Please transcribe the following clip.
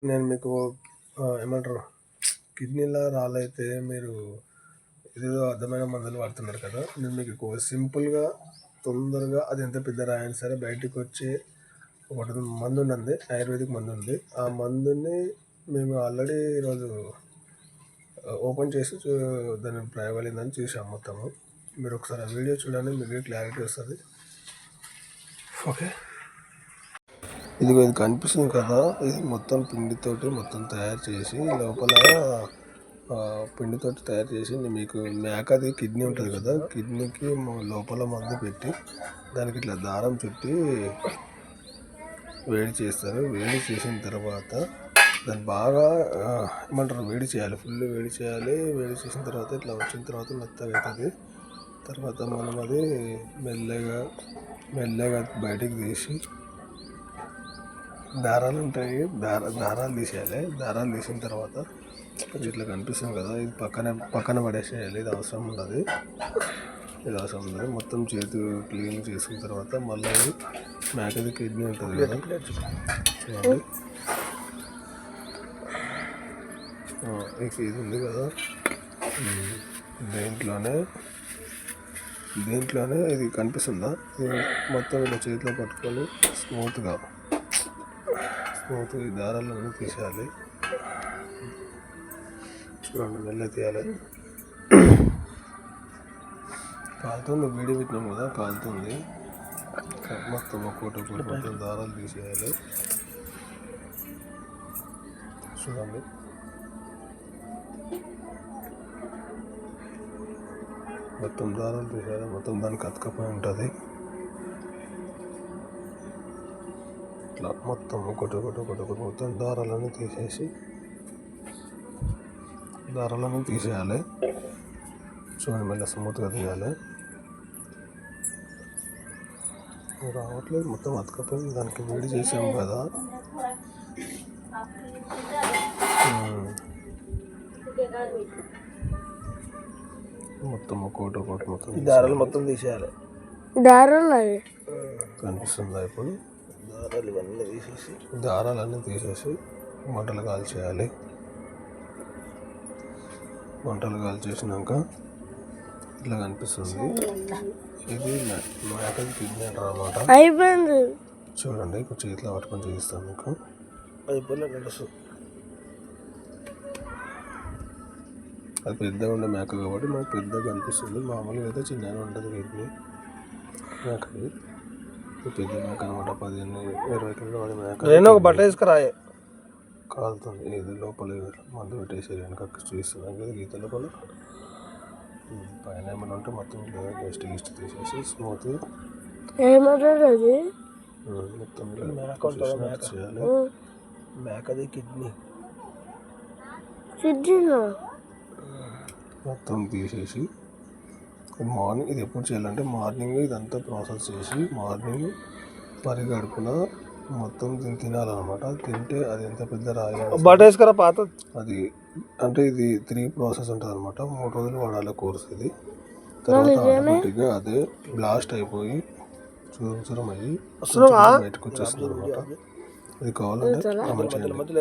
నేను మీకు ఏమంటారు కిడ్నీలో రాళ్ళైతే మీరు ఏదేదో అర్థమైన మందులు వాడుతున్నారు కదా. నేను మీకు సింపుల్గా తొందరగా అది ఎంత పెద్ద రాయని సరే బయటకు వచ్చే ఒకటి మందు ఉన్నది, ఆయుర్వేదిక్ మందు ఉంది. ఆ మందుని మేము ఆల్రెడీ ఈరోజు ఓపెన్ చేసి దాని ప్రయోగాలు ఏందని చూసాం మొత్తము. మీరు ఒకసారి ఆ వీడియో చూడండి, మీకు క్లారిటీ వస్తుంది. ఓకే, ఇది కనిపిస్తుంది కదా, ఇది మొత్తం పిండితోటి మొత్తం తయారు చేసి లోపల పిండితోటి తయారు చేసి మీకు మేకది కిడ్నీ ఉంటుంది కదా, కిడ్నీకి లోపల మందు పెట్టి దానికి ఇట్లా దారం చుట్టి వేడి చేస్తారు. వేడి చేసిన తర్వాత దాన్ని బాగా ఏమంటారు వేడి చేయాలి, ఫుల్ వేడి చేయాలి. వేడి చేసిన తర్వాత ఇట్లా వచ్చిన తర్వాత మెత్తగా అవుతుంది. తర్వాత మనం అది మెల్లగా బయటికి తీసి దారాలు ఉంటాయి, దారాలు తీసేయాలి. దారాలు తీసిన తర్వాత ఇట్లా కనిపిస్తుంది కదా, ఇది పక్కన పడేసేయాలి. ఇది అవసరం ఉండదు. మొత్తం చేతి క్లీన్ చేసుకున్న తర్వాత మళ్ళీ మేకది కిడ్నీ ఉంటుంది కదా, చూడండి ఇది ఉంది కదా, దీంట్లోనే ఇది కనిపిస్తుందా, ఇది మొత్తం ఇలా చేతిలో పట్టుకొని స్మూత్గా ఈ దారాలను తీసేయాలి. చూడండి, మెల్ల తీయాలి. కాలుతుంది, వేడి పెట్టినాం కదా, కాలుతుంది. మొత్తం ఒక్కొక్కటి మొత్తం దారాలు తీసేయాలి. చూడండి, మొత్తం దారాలు తీసేయాలి. మొత్తం దానికి అతకపోయి ఉంటుంది. ఇట్లా మొత్తం ఒకటి మొత్తం దారాలన్నీ తీసేయాలి. చూడండి, మళ్ళీ స్మూత్గా తీయాలి. రావట్లేదు, మొత్తం అతకపోయి దానికి వేడి చేసాము కదా. మొత్తం ఒక్కొక్కటి మొత్తం దారాలు మొత్తం తీసేయాలి. కనిపిస్తుందా ఇప్పుడు? దారాలన్నీ తీసేసి మంటలు కాల్చేయాలి. మంటలు కాల్చేసినాక ఇట్లా కనిపిస్తుంది. ఇది మేకది కిడ్నీ అన్నమాట. చూడండి, కొంచెం చేతిలో పట్టుకొని చూపిస్తాను మీకు. నడుస్తుంది, అది పెద్దగా ఉండే మేక కాబట్టి మాకు పెద్దగా కనిపిస్తుంది. మామూలుగా అయితే చిన్నగా ఉంటుంది కిడ్నీ మేకది. పెద్ద మేక అనమాట, 15-20 కిలో వాడి మేక. ఒక బట్ట తీసుకురాయే కాలుతుంది. ఇది లోపల మందు పెట్టేసి వెనక చూస్తున్నాం కదా, గీత లోపల పైన ఏమైనా ఉంటే మొత్తం గెస్ట్ తీసేసి స్మూత్ మొత్తం చేయాలి. మేకది కిడ్నీ మొత్తం తీసేసి మార్నింగ్, ఇది ఎప్పుడు చేయాలంటే మార్నింగ్ ఇదంతా ప్రాసెస్ చేసి మార్నింగ్ పరిగడుపున మొత్తం తినాలన్నమాట. తింటే అది ఎంత పెద్ద రాయి అది అంటే ఇది 3 ప్రాసెస్ ఉంటుంది అనమాట. 3 రోజులు వాడాలి కోర్స్ ఇది. తర్వాత ఆటోమేటిక్గా అదే బ్లాస్ట్ అయిపోయి చూరం అయ్యి బయటకు వచ్చేస్తుంది అనమాట. ఇది కావాలంటే కామెంట్ చేయండి.